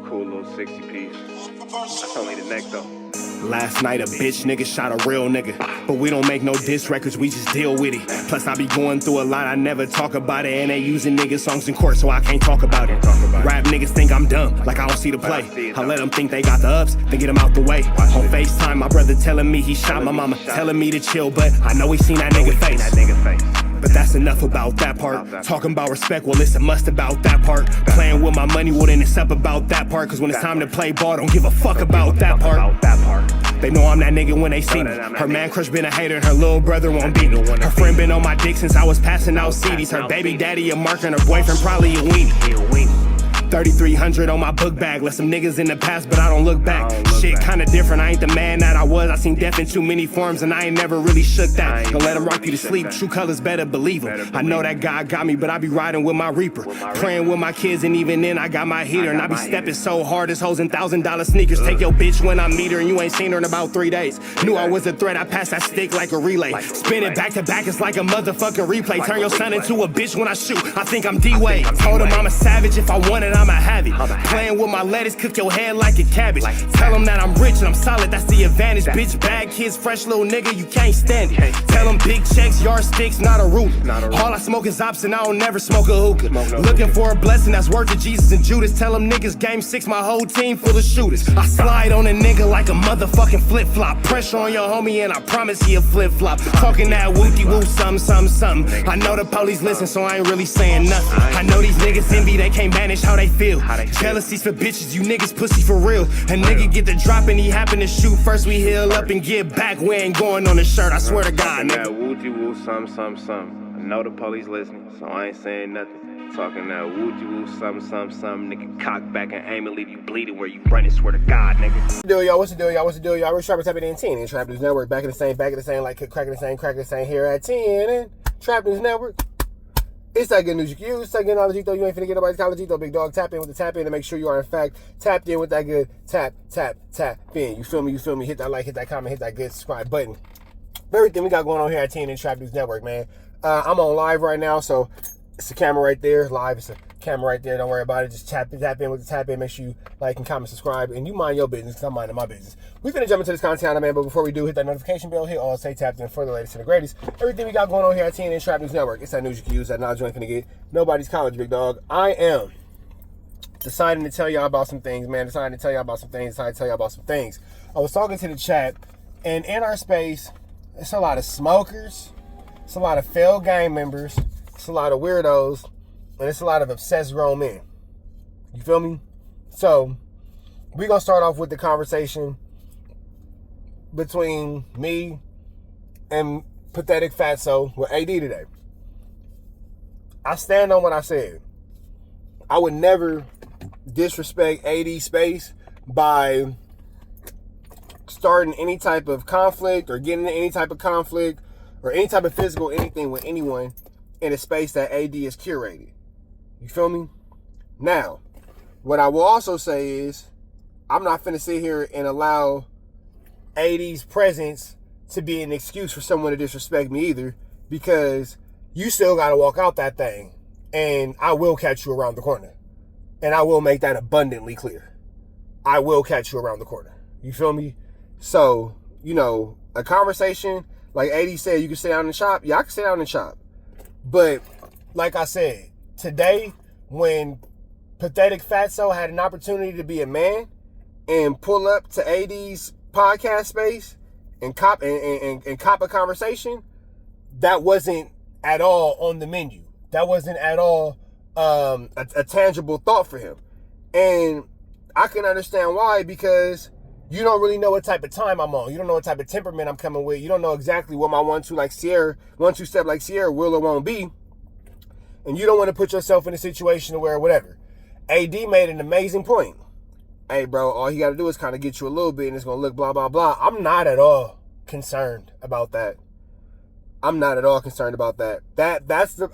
cool little 60 piece. That's only the neck though. Last night a bitch nigga shot a real nigga, but we don't make no diss records, we just deal with it. Plus I be going through a lot, I never talk about it, and they using nigga songs in court, so I can't talk about it. Rap niggas think I'm dumb, like I don't see the play. I let them think they got the ups, then get them out the way. On FaceTime, my brother telling me he shot my mama, telling me to chill, but I know he seen that nigga face. But that's enough about that part. Talking about respect, well it's a must about that part. Playing with my money, well then it's up about that part. Cause when it's time to play ball, don't give a fuck about that part. They know I'm that nigga when they see me. Her man crush been a hater and her little brother won't beat me. Her friend been on my dick since I was passing out CDs. Her baby daddy a mark and her boyfriend probably a weenie. 3,300 on my book bag. Left some niggas in the past, but I don't look back. Shit kinda different, I ain't the man that I was. I seen death in too many forms and I ain't never really shook that. Don't let him rock you to sleep, true colors better believe him. I know that God got me, but I be riding with my reaper. Praying with my kids and even then I got my heater. And I be stepping so hard, this hoes in $1,000 sneakers. Take your bitch when I meet her and you ain't seen her in about 3 days. Knew I was a threat, I passed that stick like a relay. Spin it back to back, it's like a motherfucking replay. Turn your son into a bitch when I shoot, I think I'm D-Wade. Told him I'm a savage, if I want it, I'ma have it. Playing with my lettuce, cook your head like a cabbage. Tell them that I'm rich and I'm solid, that's the advantage. Bitch, bad kids, fresh little nigga, you can't stand it. Tell them big checks, yardsticks, not a ruler. All I smoke is ops and I don't never smoke a hookah. Looking for a blessing that's worth of Jesus and Judas. Tell them niggas game 6, my whole team full of shooters. I slide on a nigga like a motherfucking flip-flop. Pressure on your homie and I promise he a flip-flop. Talking that wookie-woo, something. I know the police listen, so I ain't really saying nothing. I know these niggas envy, they can't manage how they feel. Jealousy's for bitches, you niggas pussy for real. A nigga get the drop and he happen to shoot. First we heal up and get back. We ain't going on the shirt, I swear to God, nigga. That wooty-woo, something. I know the police listening, so I ain't saying nothing. Talking that wooty-woo, something. Nigga, cock back and aim and leave you bleeding where you running, swear to God, nigga. What's the deal, y'all? What's the deal, y'all? We're Trapping Tapping in 10 and Trap News Network. Back in the same, like cracking the same here at 10 and Trap News Network. It's that good news you can use. It's that good knowledge, though. You ain't finna get nobody's college, though. Big dog, tap in with the tap in to make sure you are, in fact, tapped in with that good tap in. You feel me? Hit that like, hit that comment, hit that good subscribe button. Everything we got going on here at 10 and Trap News Network, man. I'm on live right now, so it's a camera right there. Live, it's a camera right there. Don't worry about it. Just tap in with the tap in. Make sure you like and comment, subscribe, and you mind your business, because I'm minding my business. We finna jump into this content, man, but before we do, hit that notification bell, hit all, stay tapped in for the latest and the greatest. Everything we got going on here at 10 and Trap News Network. It's that news you can use, that knowledge you ain't finna get nobody's college, big dog. I am deciding to tell y'all about some things, man. Deciding to tell y'all about some things. I was talking to the chat, and in our space, it's a lot of smokers, it's a lot of failed gang members, it's a lot of weirdos, and it's a lot of obsessed grown men. You feel me? So, we're going to start off with the conversation between me and Pathetic Fatso with AD today. I stand on what I said. I would never disrespect AD space by starting any type of conflict or getting into any type of conflict or any type of physical anything with anyone in a space that AD is curated. You feel me? Now, what I will also say is, I'm not finna sit here and allow AD's presence to be an excuse for someone to disrespect me either, because you still gotta walk out that thing, and I will catch you around the corner. And I will make that abundantly clear. I will catch you around the corner. You feel me? So, you know, a conversation, like AD said, you can sit down and shop. Yeah, I can sit down and shop. But, like I said, today, when Pathetic Fatso had an opportunity to be a man and pull up to AD's podcast space and cop a conversation, that wasn't at all on the menu. That wasn't at all a tangible thought for him. And I can understand why, because you don't really know what type of time I'm on. You don't know what type of temperament I'm coming with. You don't know exactly what my 1-2 step like Sierra will or won't be. And you don't want to put yourself in a situation where whatever. AD made an amazing point. Hey, bro, all you got to do is kind of get you a little bit and it's going to look blah, blah, blah. I'm not at all concerned about that. I'm not at all concerned about that.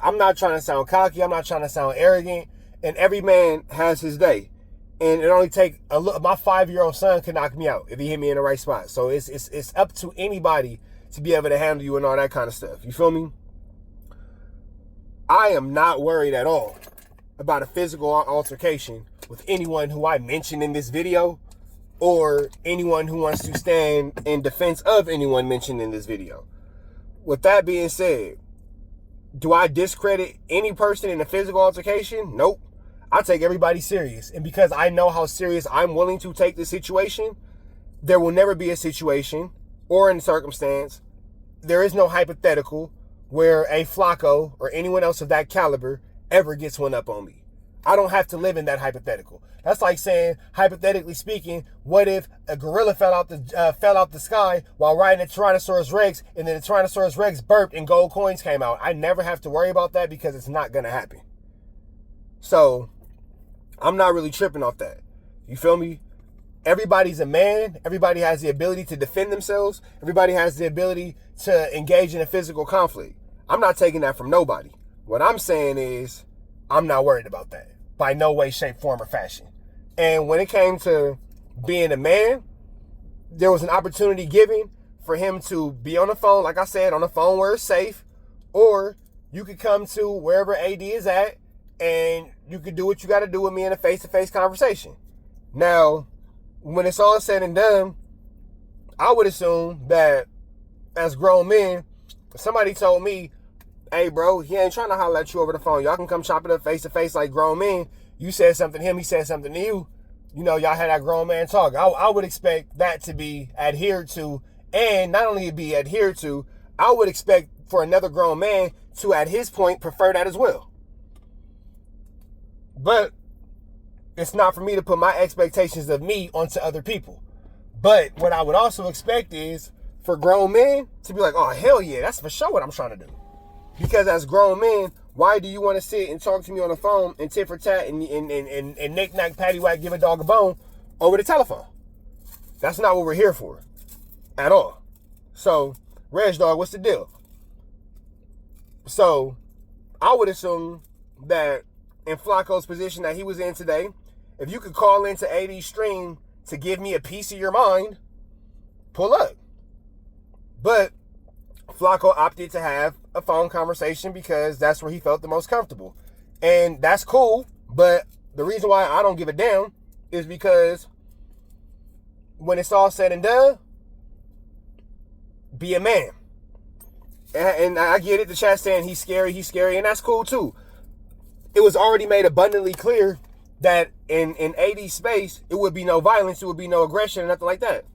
I'm not trying to sound cocky. I'm not trying to sound arrogant. And every man has his day. And it only take my 5-year-old son could knock me out if he hit me in the right spot. So it's up to anybody to be able to handle you and all that kind of stuff. You feel me? I am not worried at all about a physical altercation with anyone who I mention in this video or anyone who wants to stand in defense of anyone mentioned in this video. With that being said, do I discredit any person in a physical altercation? Nope. I take everybody serious. And because I know how serious I'm willing to take the situation, there will never be a situation or in circumstance, there is no hypothetical where a Flacco or anyone else of that caliber ever gets one up on me. I don't have to live in that hypothetical. That's like saying, hypothetically speaking, what if a gorilla fell out the sky while riding a Tyrannosaurus Rex, and then the Tyrannosaurus Rex burped and gold coins came out? I never have to worry about that because it's not gonna happen. So I'm not really tripping off that. You feel me? Everybody's a man. Everybody has the ability to defend themselves. Everybody has the ability to engage in a physical conflict. I'm not taking that from nobody. What I'm saying is, I'm not worried about that by no way, shape, form, or fashion. And when it came to being a man, there was an opportunity given for him to be on the phone, like I said, on the phone where it's safe, or you could come to wherever AD is at and you could do what you got to do with me in a face-to-face conversation. Now, when it's all said and done, I would assume that as grown men, somebody told me, hey, bro, he ain't trying to holler at you over the phone. Y'all can come chop it up face-to-face like grown men. You said something to him, he said something to you. You know, y'all had that grown man talk. I would expect that to be adhered to, and not only be adhered to, I would expect for another grown man to, at his point, prefer that as well. But it's not for me to put my expectations of me onto other people. But what I would also expect is for grown men to be like, oh, hell yeah, that's for sure what I'm trying to do. Because as grown men, why do you want to sit and talk to me on the phone and tit for tat and knick-knack, paddywhack, give a dog a bone over the telephone? That's not what we're here for at all. So, Reg Dog, what's the deal? So, I would assume that in Flacco's position that he was in today, if you could call into AD's stream to give me a piece of your mind, pull up. But Flacco opted to have a phone conversation because that's where he felt the most comfortable. And that's cool, but the reason why I don't give a damn is because when it's all said and done, be a man. And I get it, the chat saying he's scary, and that's cool too. It was already made abundantly clear that in AD space, it would be no violence, it would be no aggression, or nothing like that.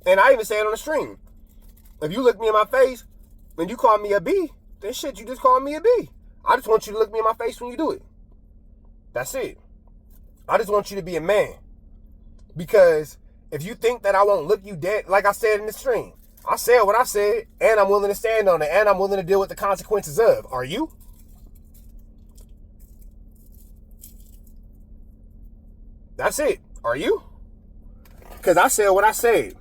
And I even say it on the stream. If you look me in my face, when you call me a B, then shit, you just call me a B. I just want you to look me in my face when you do it. That's it. I just want you to be a man. Because if you think that I won't look you dead, like I said in the stream, I said what I said, and I'm willing to stand on it, and I'm willing to deal with the consequences of. Are you? That's it. Are you? Because I said what I said.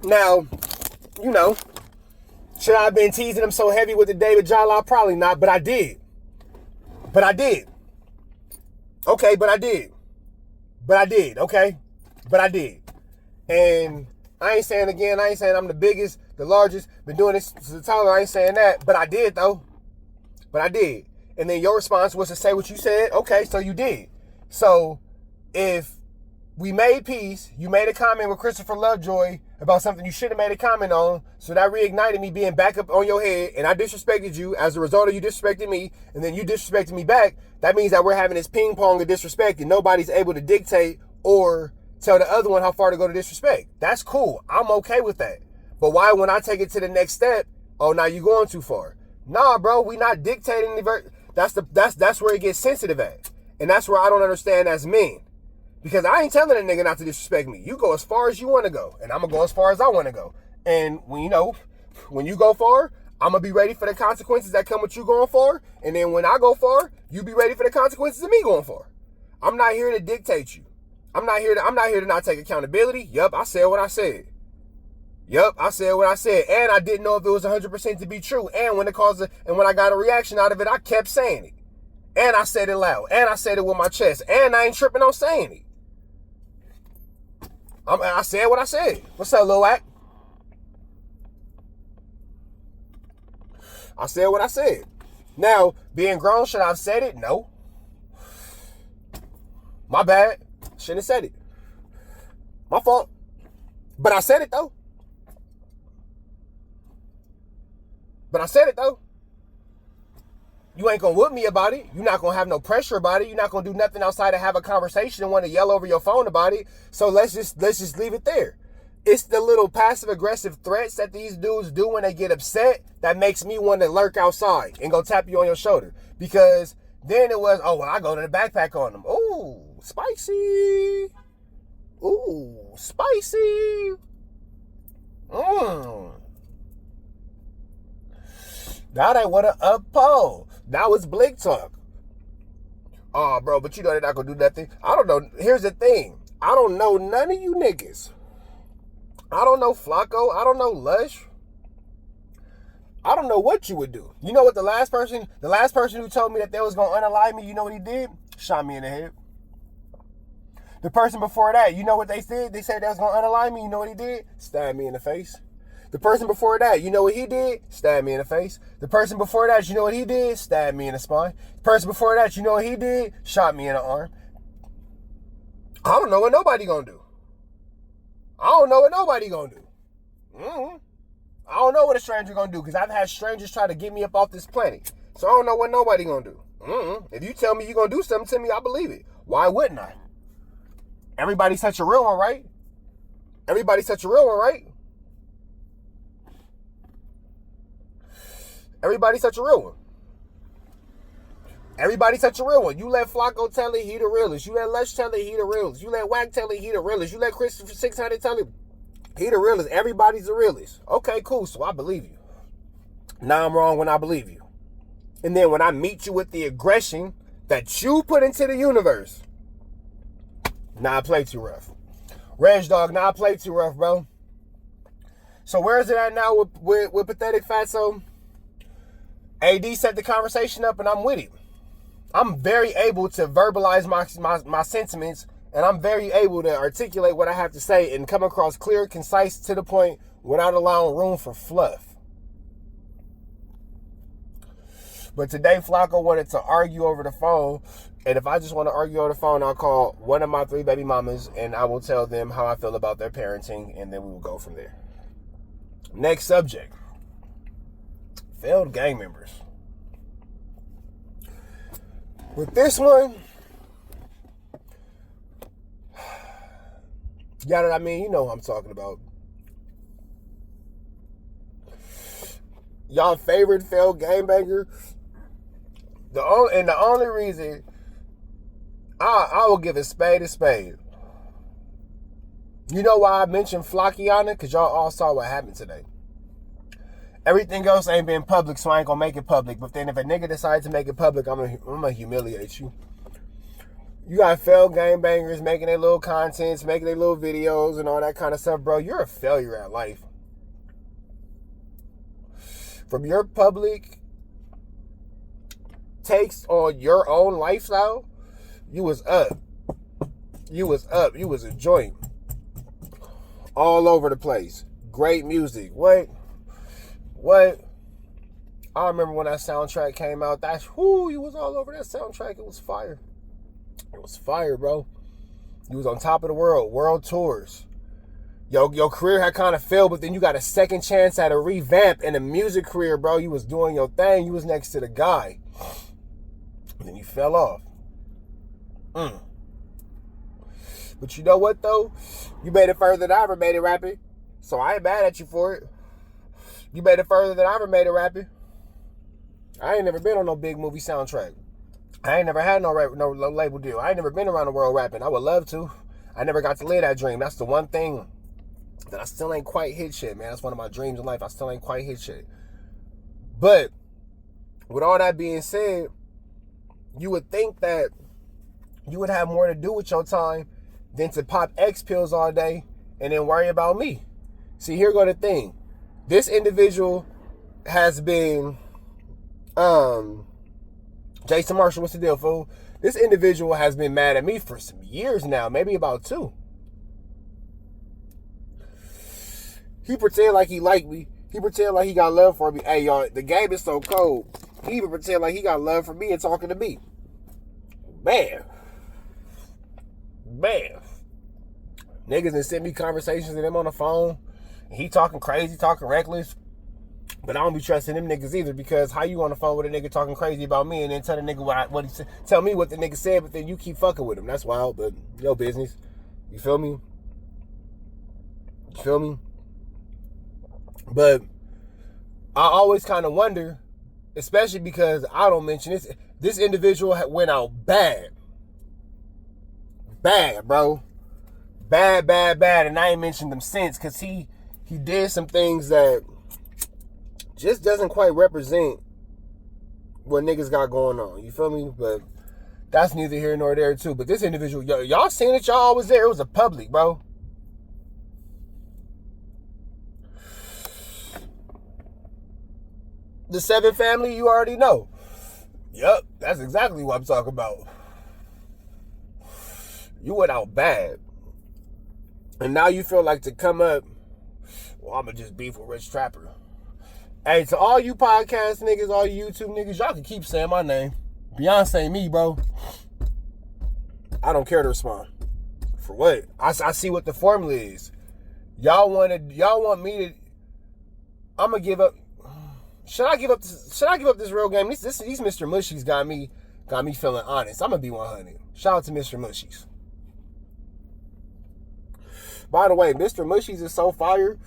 Now, you know, should I have been teasing him so heavy with the David Jala? Probably not, but I did. Okay, but I did. Okay? But I did. And I ain't saying again, I ain't saying I'm the biggest, the largest, been doing this since taller. I ain't saying that, but I did though. But I did. And then your response was to say what you said. Okay, so you did. So if we made peace, you made a comment with Christopher Lovejoy about something you should have made a comment on, so that reignited me being back up on your head, and I disrespected you as a result of you disrespecting me, and then you disrespected me back. That means that we're having this ping pong of disrespect, and nobody's able to dictate or tell the other one how far to go to disrespect. That's cool. I'm okay with that. But why, when I take it to the next step, oh, now you going too far? Nah, bro, we not dictating the that's where it gets sensitive at. And that's where I don't understand as men. Because I ain't telling a nigga not to disrespect me. You go as far as you want to go, and I'm going to go as far as I want to go. And when you go far, I'm going to be ready for the consequences that come with you going far. And then when I go far, you be ready for the consequences of me going far. I'm not here to dictate you. I'm not here to not take accountability. Yup, I said what I said. And I didn't know if it was 100% to be true. And when I got a reaction out of it, I kept saying it. And I said it loud. And I said it with my chest. And I ain't tripping on saying it. I said what I said. What's up, Lil Ack? I said what I said. Now, being grown, should I have said it? No. My bad. Shouldn't have said it. My fault. But I said it though. You ain't gonna whoop me about it. You're not gonna have no pressure about it. You're not gonna do nothing outside of have a conversation and want to yell over your phone about it. So let's just leave it there. It's the little passive aggressive threats that these dudes do when they get upset that makes me want to lurk outside and go tap you on your shoulder. Because then it was, oh, well, I go to the backpack on them. Ooh, spicy. Ooh, spicy. Now they want to uphold. Now it's Blick talk. Oh, bro, but you know they're not going to do nothing. I don't know. Here's the thing. I don't know none of you niggas. I don't know Flacco. I don't know Lush. I don't know what you would do. You know what the last person who told me that they was going to unalive me, you know what he did? Shot me in the head. The person before that, you know what they said? They said they was going to unalive me. You know what he did? Stabbed me in the face. The person before that, you know what he did? Stabbed me in the face. The person before that, you know what he did? Stabbed me in the spine. The person before that, you know what he did? Shot me in the arm. I don't know what nobody gonna do. I don't know what a stranger gonna do, because I've had strangers try to get me up off this planet. So I don't know what nobody gonna do. If you tell me you gonna do something to me, I believe it. Why wouldn't I? Everybody's such a real one, right? Everybody's such a real one. You let Flacco tell it, he the realest. You let Lush tell it, he the realest. You let Wack tell it, he the realest. You let Christopher 600 tell it, he the realest. Everybody's the realest. Okay, cool. So I believe you. Now I'm wrong when I believe you. And then when I meet you with the aggression that you put into the universe, I play too rough. Reg Dog, I play too rough, bro. So where is it at now with Pathetic Fatso? AD set the conversation up and I'm with it. I'm very able to verbalize my sentiments, and I'm very able to articulate what I have to say and come across clear, concise, to the point, without allowing room for fluff. But today, Flacco wanted to argue over the phone, and if I just want to argue over the phone, I'll call one of my 3 baby mamas, and I will tell them how I feel about their parenting, and then we will go from there. Next subject. Failed gang members. With this one, you know what I mean? You know what I'm talking about. Y'all favorite failed gangbanger? The only reason I will give a spade a spade. You know why I mentioned Flockiana? Because y'all all saw what happened today. Everything else ain't been public, so I ain't gonna make it public. But then if a nigga decides to make it public, I'm gonna humiliate you. You got failed gangbangers making their little contents, making their little videos and all that kind of stuff, bro. You're a failure at life. From your public takes on your own lifestyle, you was up. You was a joint. All over the place. Great music. What? I remember when that soundtrack came out. You was all over that soundtrack. It was fire. It was fire, bro. You was on top of the world tours. Your career had kind of failed, but then you got a second chance at a revamp in a music career, bro. You was doing your thing. You was next to the guy. And then you fell off. But you know what, though? You made it further than I ever made it rapping. So I ain't mad at you for it. You made it further than I ever made it rapping. I ain't never been on no big movie soundtrack. I ain't never had no label deal. I ain't never been around the world rapping. I would love to. I never got to live that dream. That's the one thing that I still ain't quite hit shit, man. That's one of my dreams in life. I still ain't quite hit shit. But with all that being said, you would think that you would have more to do with your time than to pop XPills all day and then worry about me. See, here go the thing. This individual has been, Jason Marshall, what's the deal, fool? This individual has been mad at me for some years now, maybe about 2. He pretend like he liked me. He pretend like he got love for me. Hey, y'all, the game is so cold. He even pretend like he got love for me and talking to me. Man. Man, niggas done sent me conversations with him on the phone. He talking crazy, talking reckless. But I don't be trusting them niggas either, because how you on the phone with a nigga talking crazy about me and then tell the nigga what he said, tell me what the nigga said, but then you keep fucking with him. That's wild, but your business. You feel me? You feel me? But I always kind of wonder, especially because I don't mention this. This individual went out bad. Bad, bro. Bad. And I ain't mentioned them since, because he did some things that just doesn't quite represent what niggas got going on. You feel me? But that's neither here nor there too. But this individual, y'all seen it, y'all was there. It was a public, bro. The Seven family, you already know. Yup, that's exactly what I'm talking about. You went out bad. And now you feel like to come up, well, I'm going to just beef with Rich Trapper. Hey, to all you podcast niggas, all you YouTube niggas, y'all can keep saying my name. Beyonce me, bro. I don't care to respond. For what? I see what the formula is. Y'all want me to, I'm going to give up. Should I give up this real game? These Mr. Mushies got me feeling honest. I'm going to be 100. Shout out to Mr. Mushies. By the way, Mr. Mushies is so fire.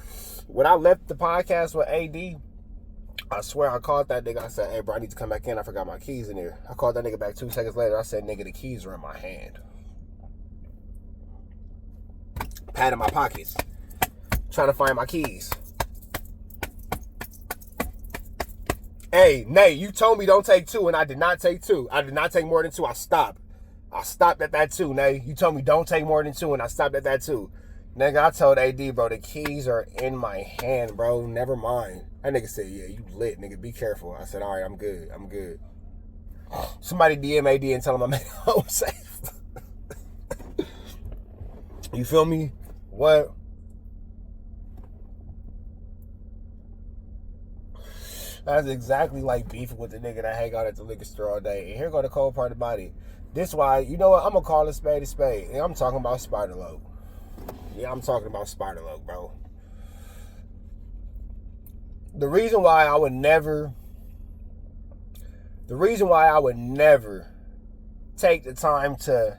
When I left the podcast with AD, I swear I called that nigga. I said, hey, bro, I need to come back in. I forgot my keys in there. I called that nigga back 2 seconds later. I said, nigga, the keys are in my hand. Pat in my pockets. Trying to find my keys. Hey, Nay, you told me don't take 2, and I did not take 2. I did not take more than 2. I stopped. I stopped at that 2, Nay. You told me don't take more than 2, and I stopped at that 2. Nigga, I told AD, bro, the keys are in my hand, bro. Never mind. That nigga said, yeah, you lit, nigga. Be careful. I said, all right, I'm good. Somebody DM AD and tell him I made it home safe. You feel me? What? That's exactly like beefing with the nigga that hang out at the liquor store all day. And here go the cold part about it. This why, you know what? I'm going to call a spade a spade. And I'm talking about SpiderLoke. Yeah, I'm talking about SpiderLoke, bro. The reason why I would never take the time to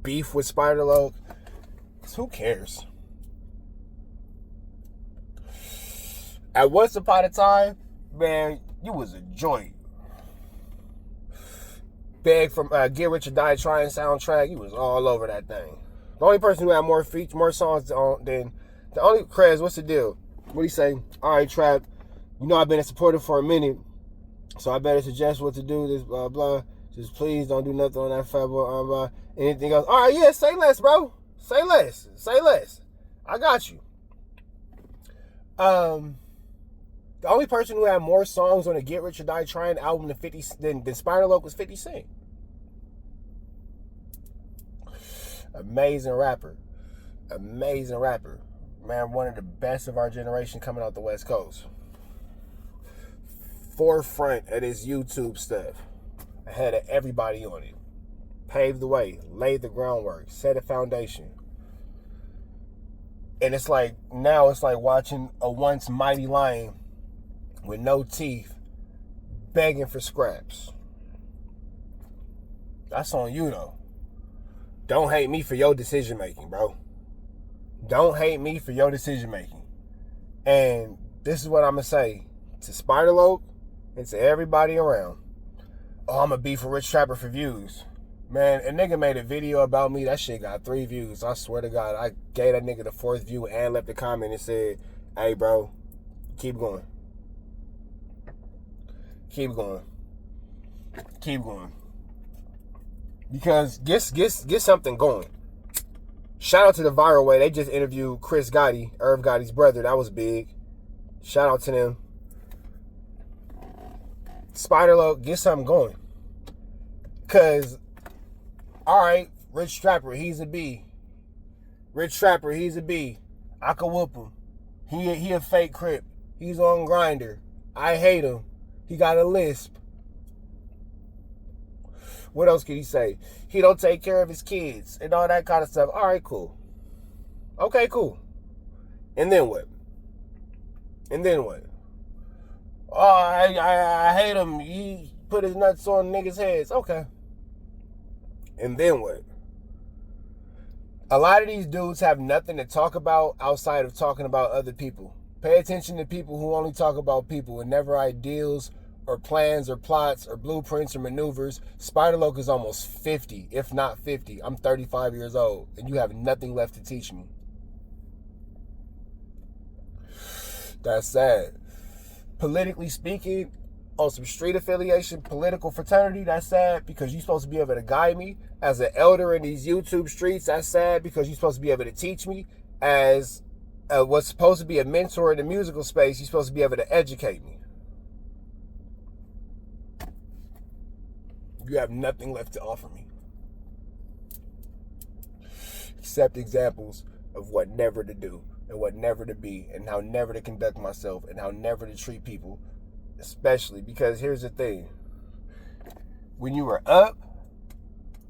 beef with SpiderLoke is who cares? At once upon a time, man, you was a joint. Beg from Get Rich or Die Trying soundtrack, you was all over that thing. The only person who had more features, more songs than the only Krez, what's the deal? What do you say? All right, Trap, you know I've been a supporter for a minute, so I better suggest what to do, this blah blah. Just please don't do nothing on that fat boy, blah. Anything else? All right, yeah, say less, bro. Say less. I got you. The only person who had more songs on the Get Rich or Die Trying album than SpiderLoke was 50 Cent. Amazing rapper. Man, one of the best of our generation coming out the West Coast. Forefront of this YouTube stuff. Ahead of everybody on it. Paved the way. Laid the groundwork. Set a foundation. And it's like, now it's like watching a once mighty lion with no teeth begging for scraps. That's on you, though. Don't hate me for your decision making, bro. Don't hate me for your decision making. And this is what I'm going to say to SpiderLoke and to everybody around. Oh, I'm going to beef for Rich Trapper for views. Man, a nigga made a video about me. That shit got 3 views. I swear to God, I gave that nigga the 4th view and left a comment and said, hey, bro, keep going. Keep going. Because get something going. Shout out to the Viral Way. They just interviewed Chris Gotti, Irv Gotti's brother. That was big. Shout out to them. SpiderLoke, get something going. Because, all right, Rich Trapper, he's a B. I can whoop him. He a fake Crip. He's on Grinder. I hate him. He got a lisp. What else can he say? He don't take care of his kids and all that kind of stuff. All right, cool. Okay, cool. And then what? And then what? Oh, I hate him. He put his nuts on niggas' heads. Okay. And then what? A lot of these dudes have nothing to talk about outside of talking about other people. Pay attention to people who only talk about people and never ideals or plans or plots or blueprints or maneuvers. SpiderLoke is almost 50, if not 50. I'm 35 years old, and you have nothing left to teach me. That's sad. Politically speaking, on some street affiliation, political fraternity, that's sad because you're supposed to be able to guide me. As an elder in these YouTube streets, that's sad because you're supposed to be able to teach me. As what's supposed to be a mentor in the musical space, you're supposed to be able to educate me. You have nothing left to offer me. Except examples of what never to do and what never to be and how never to conduct myself and how never to treat people. Especially because here's the thing. When you were up,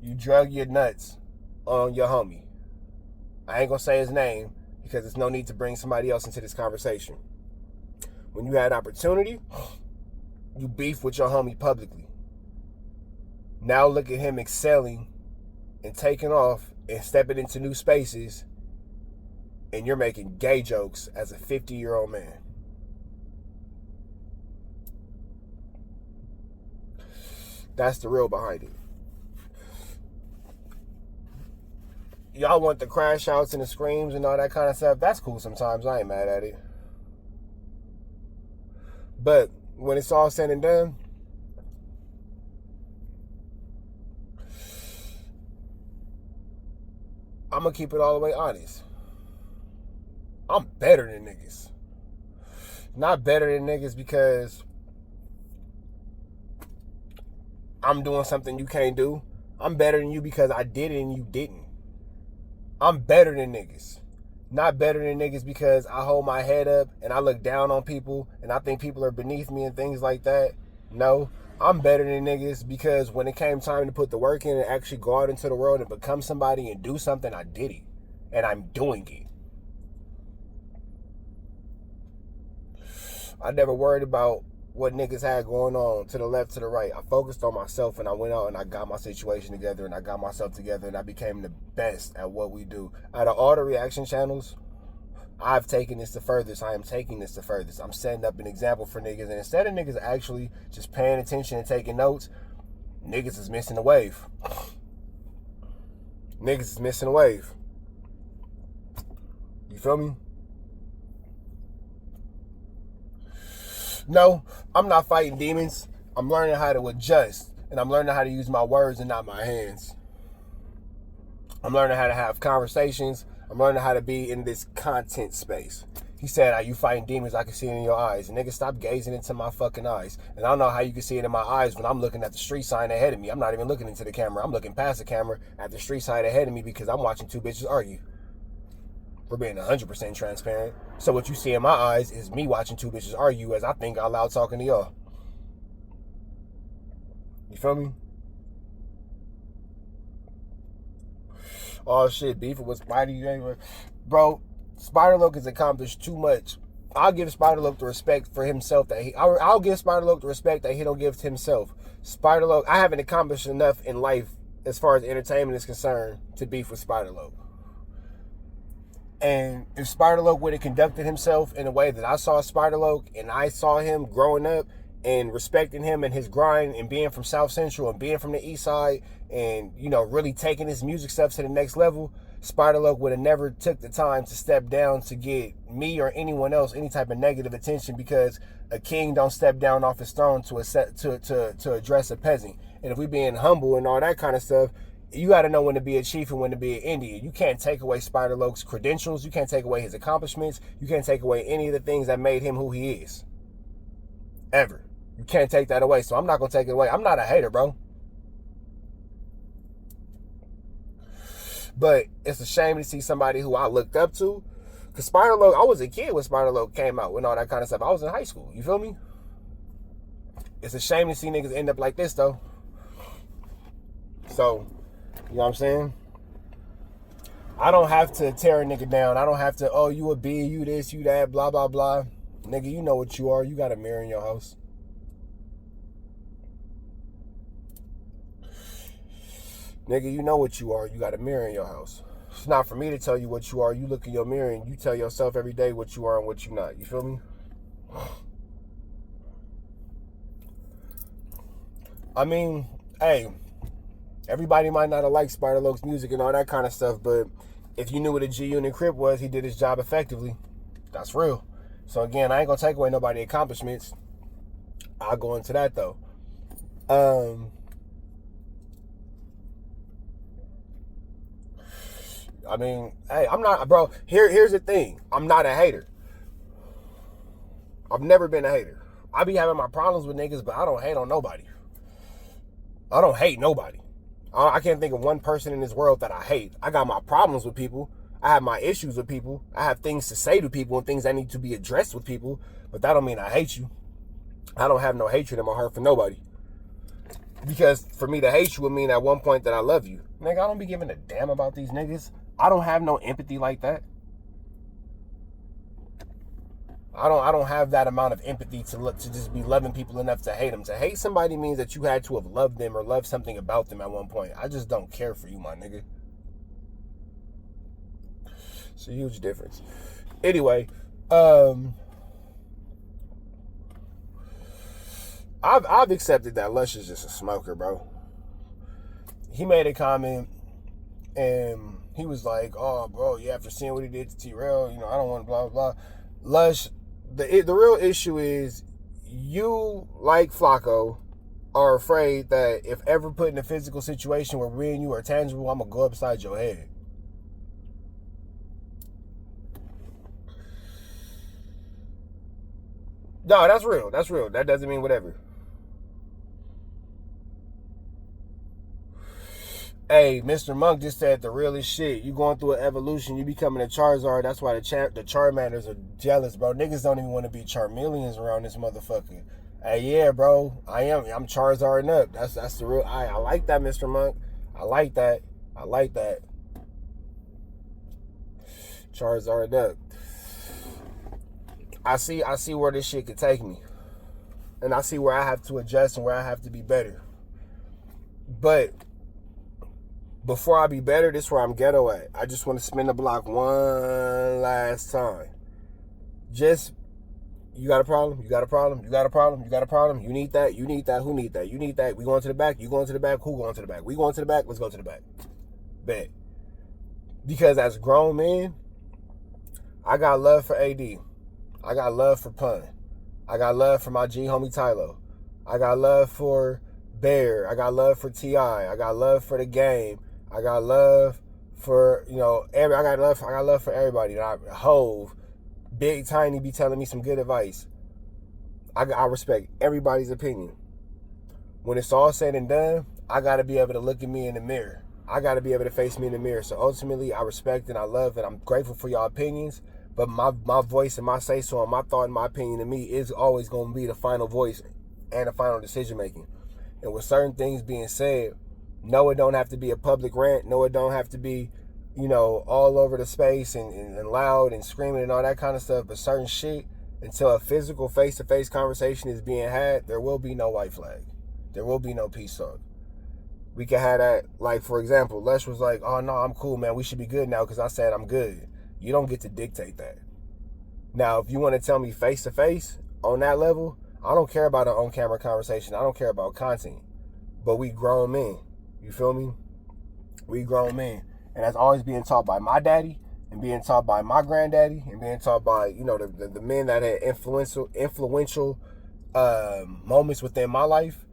you drug your nuts on your homie. I ain't gonna say his name because there's no need to bring somebody else into this conversation. When you had opportunity, you beef with your homie publicly. Now look at him excelling and taking off and stepping into new spaces, and you're making gay jokes as a 50-year-old man. That's the real behind it. Y'all want the crash outs and the screams and all that kind of stuff. That's cool sometimes. I ain't mad at it. But when it's all said and done, I'm going to keep it all the way honest. I'm better than niggas. Not better than niggas because I'm doing something you can't do. I'm better than you because I did it and you didn't. I'm better than niggas. Not better than niggas because I hold my head up and I look down on people and I think people are beneath me and things like that. No, I'm better than niggas because when it came time to put the work in and actually go out into the world and become somebody and do something, I did it. And I'm doing it. I never worried about what niggas had going on to the left, to the right. I focused on myself and I went out and I got my situation together and I got myself together and I became the best at what we do. Out of all the reaction channels, I've taken this the furthest. I am taking this the furthest. I'm setting up an example for niggas, and instead of niggas actually just paying attention and taking notes, niggas is missing the wave. Niggas is missing the wave. You feel me? No, I'm not fighting demons. I'm learning how to adjust, and I'm learning how to use my words and not my hands. I'm learning how to have conversations. I'm learning how to be in this content space. He said, are you fighting demons? I can see it in your eyes. And nigga, stop gazing into my fucking eyes. And I don't know how you can see it in my eyes when I'm looking at the street sign ahead of me. I'm not even looking into the camera. I'm looking past the camera at the street sign ahead of me because I'm watching two bitches argue. We're being 100% transparent. So what you see in my eyes is me watching two bitches argue as I think out loud talking to y'all. You feel me? Oh shit, beefing with Spidey. Bro, SpiderLoke has accomplished too much. I'll give SpiderLoke the respect for himself that I'll give SpiderLoke the respect that he don't give to himself. SpiderLoke, I haven't accomplished enough in life as far as entertainment is concerned to beef with SpiderLoke. And if SpiderLoke would have conducted himself in a way that I saw SpiderLoke and I saw him growing up and respecting him and his grind and being from South Central and being from the East Side and, you know, really taking his music stuff to the next level, SpiderLoke would have never took the time to step down to get me or anyone else any type of negative attention because a king don't step down off his throne to address a peasant. And if we being humble and all that kind of stuff, you got to know when to be a chief and when to be an Indian. You can't take away SpiderLoke's credentials. You can't take away his accomplishments. You can't take away any of the things that made him who he is. Ever. You can't take that away. So I'm not going to take it away. I'm not a hater, bro. But it's a shame to see somebody who I looked up to. Because SpiderLoke, I was a kid when SpiderLoke came out and all that kind of stuff. I was in high school. You feel me? It's a shame to see niggas end up like this, though. So, you know what I'm saying? I don't have to tear a nigga down. I don't have to, oh, you a B, you this, you that, blah, blah, blah. Nigga, you know what you are. You got a mirror in your house. Nigga, you know what you are. You got a mirror in your house. It's not for me to tell you what you are. You look in your mirror and you tell yourself every day what you are and what you're not. You feel me? I mean, hey, everybody might not have liked SpiderLoke's music and all that kind of stuff, but if you knew what a G-Unit Crip was, he did his job effectively. That's real. So again, I ain't gonna take away nobody's accomplishments. I'll go into that though. I mean, hey, I'm not, bro. Here's the thing. I'm not a hater. I've never been a hater. I be having my problems with niggas, but I don't hate on nobody. I don't hate nobody. I can't think of one person in this world that I hate. I got my problems with people. I have my issues with people. I have things to say to people and things that need to be addressed with people, but that don't mean I hate you. I don't have no hatred in my heart for nobody. Because for me to hate you would mean at one point that I love you. Nigga, I don't be giving a damn about these niggas. I don't have no empathy like that. I don't have that amount of empathy to just be loving people enough to hate them. To hate somebody means that you had to have loved them or loved something about them at one point. I just don't care for you, my nigga. It's a huge difference. Anyway, I've accepted that Lush is just a smoker, bro. He made a comment and he was like, "Oh, bro, yeah, after seeing what he did to T-Rail, you know, I don't want to blah blah blah." Lush, the real issue is you, like Flacco, are afraid that if ever put in a physical situation where me and you are tangible, I'm gonna go upside your head. No, that's real. That's real. That doesn't mean whatever. Hey, Mr. Monk just said the realest shit. You going through an evolution, you becoming a Charizard. That's why the Charmanders are jealous, bro. Niggas don't even want to be Charmeleons around this motherfucker. Hey, yeah, bro. I'm Charizarding up. That's the real. I like that, Mr. Monk. I like that. I like that. Charizard up. I see where this shit could take me. And I see where I have to adjust and where I have to be better. But before I be better, this is where I'm ghetto at. I just want to spin the block one last time. Just, you got a problem? You got a problem? You got a problem? You got a problem? You need that? You need that? Who need that? You need that? We going to the back? You going to the back? Who going to the back? We going to the back? Let's go to the back. Bet. Because as grown men, I got love for AD. I got love for Pun. I got love for my G homie Tylo. I got love for Bear. I got love for T.I. I got love for the game. I got love for, you know, I got love for everybody. Hove, Big Tiny be telling me some good advice. I respect everybody's opinion. When it's all said and done, I got to be able to look at me in the mirror. I got to be able to face me in the mirror. So ultimately, I respect and I love and I'm grateful for y'all opinions. But my voice and my say-so and my thought and my opinion to me is always going to be the final voice and the final decision-making. And with certain things being said, no, it don't have to be a public rant. No, it don't have to be, you know, all over the space and loud and screaming and all that kind of stuff. But certain shit, until a physical face-to-face conversation is being had, there will be no white flag. There will be no peace talk. We can have that, like, for example, Lesh was like, "Oh, no, I'm cool, man. We should be good now because I said I'm good." You don't get to dictate that. Now, if you want to tell me face-to-face on that level, I don't care about an on-camera conversation. I don't care about content. But we grown men. You feel me? We grown men. And that's always being taught by my daddy and being taught by my granddaddy and being taught by, you know, the men that had influential moments within my life.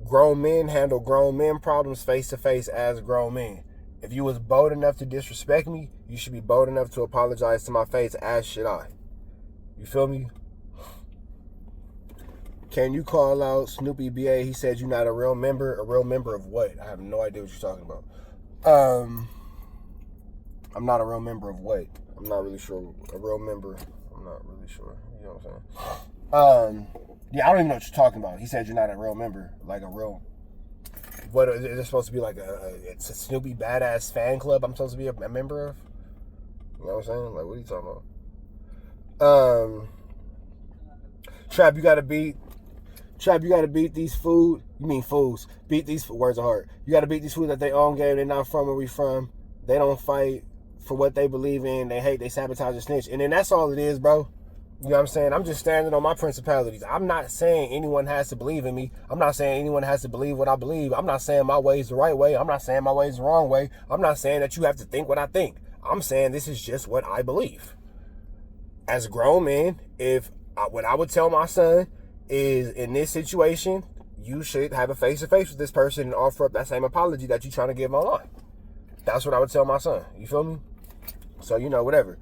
Grown men handle grown men problems face-to-face as grown men. If you was bold enough to disrespect me, you should be bold enough to apologize to my face, as should I. You feel me? Can you call out Snoopy BA? He said you're not a real member. A real member of what? I have no idea what you're talking about. I'm not a real member of what? I'm not really sure. A real member. I'm not really sure. You know what I'm saying? Yeah, I don't even know what you're talking about. He said you're not a real member. Like a real what is it supposed to be like? It's a Snoopy Badass fan club I'm supposed to be a member of? You know what I'm saying? Like, what are you talking about? Trap, you gotta beat these food. You mean fools? Beat these words are hard. You gotta beat these fools that they own game. They're not from where we from. They don't fight for what they believe in. They hate. They sabotage and snitch. And then that's all it is, bro. You know what I'm saying? I'm just standing on my principalities. I'm not saying anyone has to believe in me. I'm not saying anyone has to believe what I believe. I'm not saying my way is the right way. I'm not saying my way is the wrong way. I'm not saying that you have to think what I think. I'm saying this is just what I believe. As a grown man, what I would tell my son is, in this situation, you should have a face-to-face with this person and offer up that same apology that you're trying to give online. That's what I would tell my son. You feel me? So, whatever.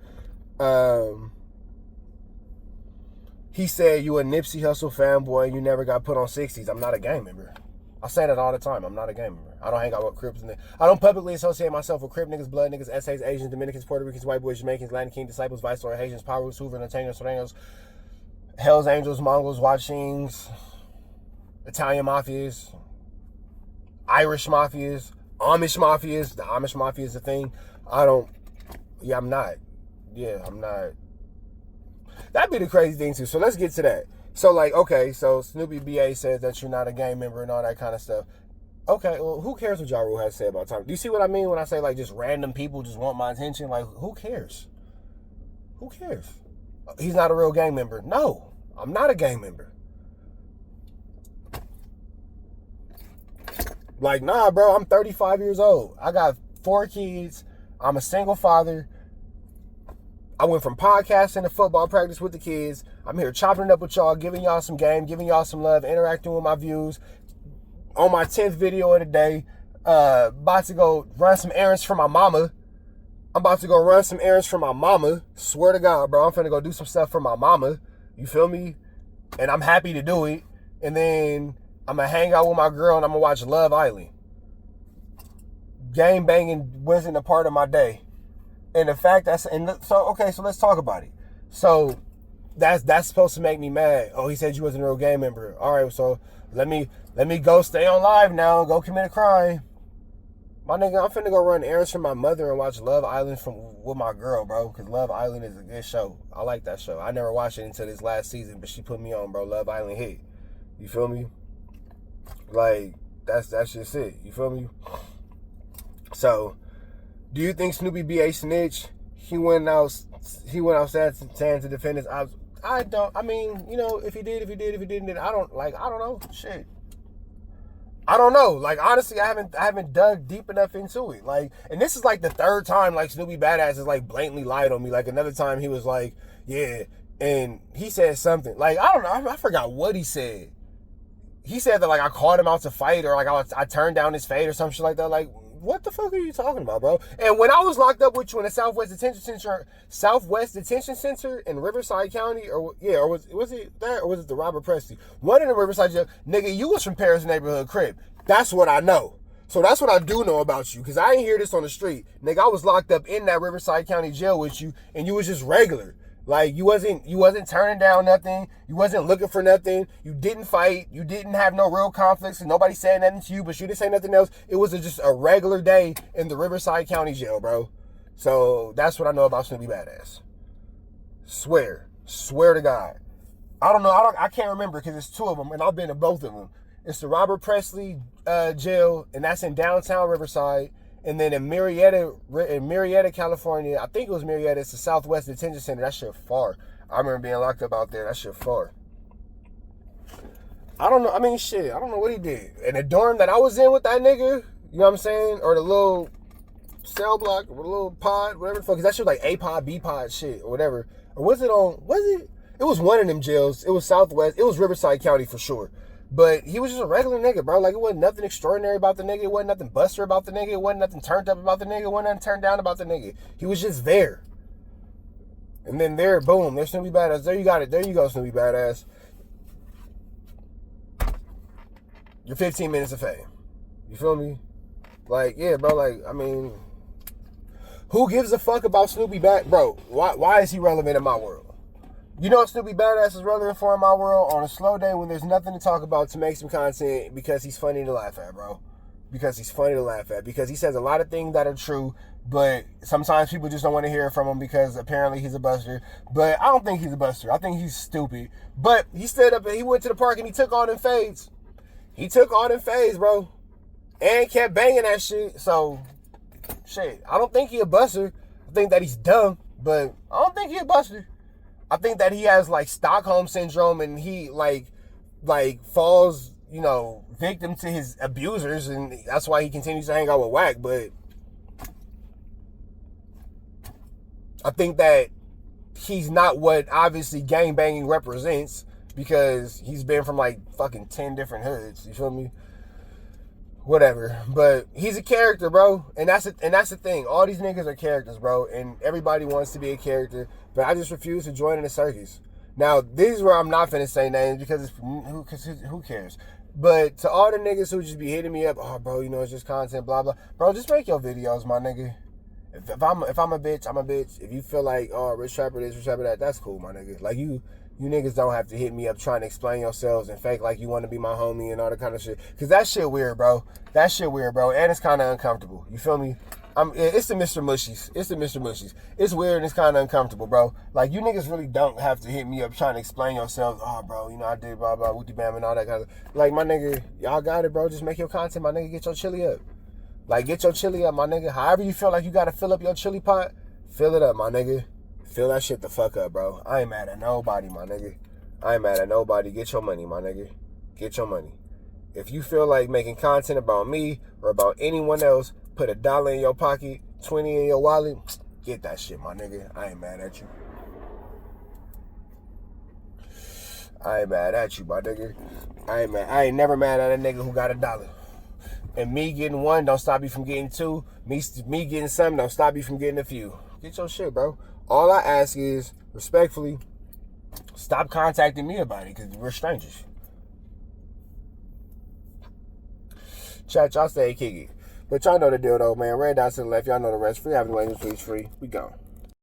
He said, you a Nipsey Hussle fanboy and you never got put on 60s. I'm not a gang member. I say that all the time. I'm not a gang member. I don't hang out with Crips. I don't publicly associate myself with Crip niggas, blood niggas, essays, Asians, Dominicans, Puerto Ricans, white boys, Jamaicans, Latin King, disciples, Vice Lord, Haitians, Pyrus, Hoover, Entertainers, Sorenos, Hells Angels, Mongols, Watchings, Italian mafias, Irish mafias, Amish mafias. The Amish mafia is a thing. I'm not. That'd be the crazy thing too. So let's get to that. So okay, so Snoopy BA says that you're not a gang member and all that kind of stuff. Okay, well, who cares what Ja Rule has to say about time? Do you see what I mean when I say just random people just want my attention? Who cares? Who cares? He's not a real gang member. No, I'm not a gang member. Nah, bro, I'm 35 years old. I got 4 kids. I'm a single father. I went from podcasting to football practice with the kids. I'm here chopping it up with y'all, giving y'all some game, giving y'all some love, interacting with my views. On my 10th video of the day, about to go run some errands for my mama. Swear to God, bro, I'm finna go do some stuff for my mama. You feel me? And I'm happy to do it. And then I'm gonna hang out with my girl and I'm gonna watch Love Island. Game banging wasn't a part of my day. And the fact so let's talk about it. So that's supposed to make me mad. Oh, he said you wasn't a real gang member. All right, so let me go stay on live now, go commit a crime. My nigga, I'm finna go run errands for my mother and watch Love Island with my girl, bro, because Love Island is a good show. I like that show. I never watched it until this last season, but she put me on, bro. Love Island hit. You feel me? That's just it. You feel me? So, do you think Snoopy be a snitch? He went outside saying to defend his ops. I don't. I mean, if he didn't, I don't know. Shit. I don't know. Honestly, I haven't dug deep enough into it. And this is the third time Snoopy Badass has blatantly lied on me. Another time he was yeah, and he said something. I don't know. I forgot what he said. He said that I called him out to fight, or I turned down his fate or some shit like that. What the fuck are you talking about, bro? And when I was locked up with you in the Southwest Detention Center in Riverside County, was it that, or was it the Robert Presley? One in the Riverside jail, nigga, you was from Paris neighborhood crib. That's what I know. So that's what I do know about you, because I ain't hear this on the street. Nigga, I was locked up in that Riverside County jail with you, and you was just regular. You wasn't turning down nothing. You wasn't looking for nothing. You didn't fight. You didn't have no real conflicts, and nobody said nothing to you, but you didn't say nothing else. It was just a regular day in the Riverside County jail, bro. So that's what I know about Snoopy Badass. Swear to God. I don't know. I can't remember, because it's 2 of them, and I've been to both of them. It's the Robert Presley jail, and that's in downtown Riverside. And then in Marietta, California, I think it was Marietta, it's the Southwest Detention Center. That shit far. I remember being locked up out there. That shit far. I don't know. I mean, shit. I don't know what he did. And the dorm that I was in with that nigga, you know what I'm saying? Or the little cell block, or the little pod, whatever the fuck. Because that shit was A pod, B pod shit, or whatever. Or was it? It was one of them jails. It was Southwest. It was Riverside County for sure. But he was just a regular nigga, bro. It wasn't nothing extraordinary about the nigga. It wasn't nothing buster about the nigga. It wasn't nothing turned up about the nigga. It wasn't nothing turned down about the nigga. He was just there. And then boom, there's Snoopy Badass. There you got it. There you go, Snoopy Badass. Your 15 minutes of fame. You feel me? Yeah, bro. I mean, who gives a fuck about Snoopy Bro, why is he relevant in my world? You know what Snoopy Badass is relevant for in my world? On a slow day when there's nothing to talk about, to make some content because he's funny to laugh at, bro. because he's funny to laugh at, because he says a lot of things that are true, but sometimes people just don't want to hear it from him because apparently he's a buster. But I don't think he's a buster. I think he's stupid. But he stood up and he went to the park and he took all them fades. He took all them fades, bro. And kept banging that shit. So, shit, I don't think he a buster. I think that he's dumb, but I don't think he a buster. I think that he has like Stockholm syndrome and he like falls, you know, victim to his abusers, and that's why he continues to hang out with whack. But I think that he's not what obviously gangbanging represents, because he's been from like fucking 10 different hoods. You feel me? Whatever. But he's a character, bro. And that's the thing. All these niggas are characters, bro. And everybody wants to be a character. But I just refuse to join in the circus. Now, this is where I'm not finna say names because who cares? But to all the niggas who just be hitting me up, oh, bro, you know, it's just content, blah, blah. Bro, just make your videos, my nigga. If I'm a bitch, I'm a bitch. If you feel like, oh, Rich Trapper this, Rich Trapper that, that's cool, my nigga. Like, you niggas don't have to hit me up trying to explain yourselves and fake like you want to be my homie and all that kind of shit. Because that shit weird, bro. That shit weird, bro. And it's kind of uncomfortable. You feel me? It's the Mr. Mushies. It's the Mr. Mushies. It's weird and it's kind of uncomfortable, bro. Like, you niggas really don't have to hit me up trying to explain yourselves. Oh, bro, you know, I did blah, blah, wooty bam and all that kind of. Like, my nigga, y'all got it, bro. Just make your content, my nigga. Get your chili up. Like, get your chili up, my nigga. However you feel like you got to fill up your chili pot, fill it up, my nigga. Fill that shit the fuck up, bro. I ain't mad at nobody, my nigga. I ain't mad at nobody. Get your money, my nigga. Get your money. If you feel like making content about me or about anyone else, put $1 in your pocket, 20 in your wallet, get that shit, my nigga. I ain't mad at you. I ain't mad at you, my nigga. I ain't never mad at a nigga who got $1. And me getting one don't stop you from getting two. Me getting some don't stop you from getting a few. Get your shit, bro. All I ask is, respectfully, stop contacting me about it, because we're strangers. Chat, y'all stay kick it. But y'all know the deal, though, man. Red dots to the left. Y'all know the rest. Free having language, please free. We gone.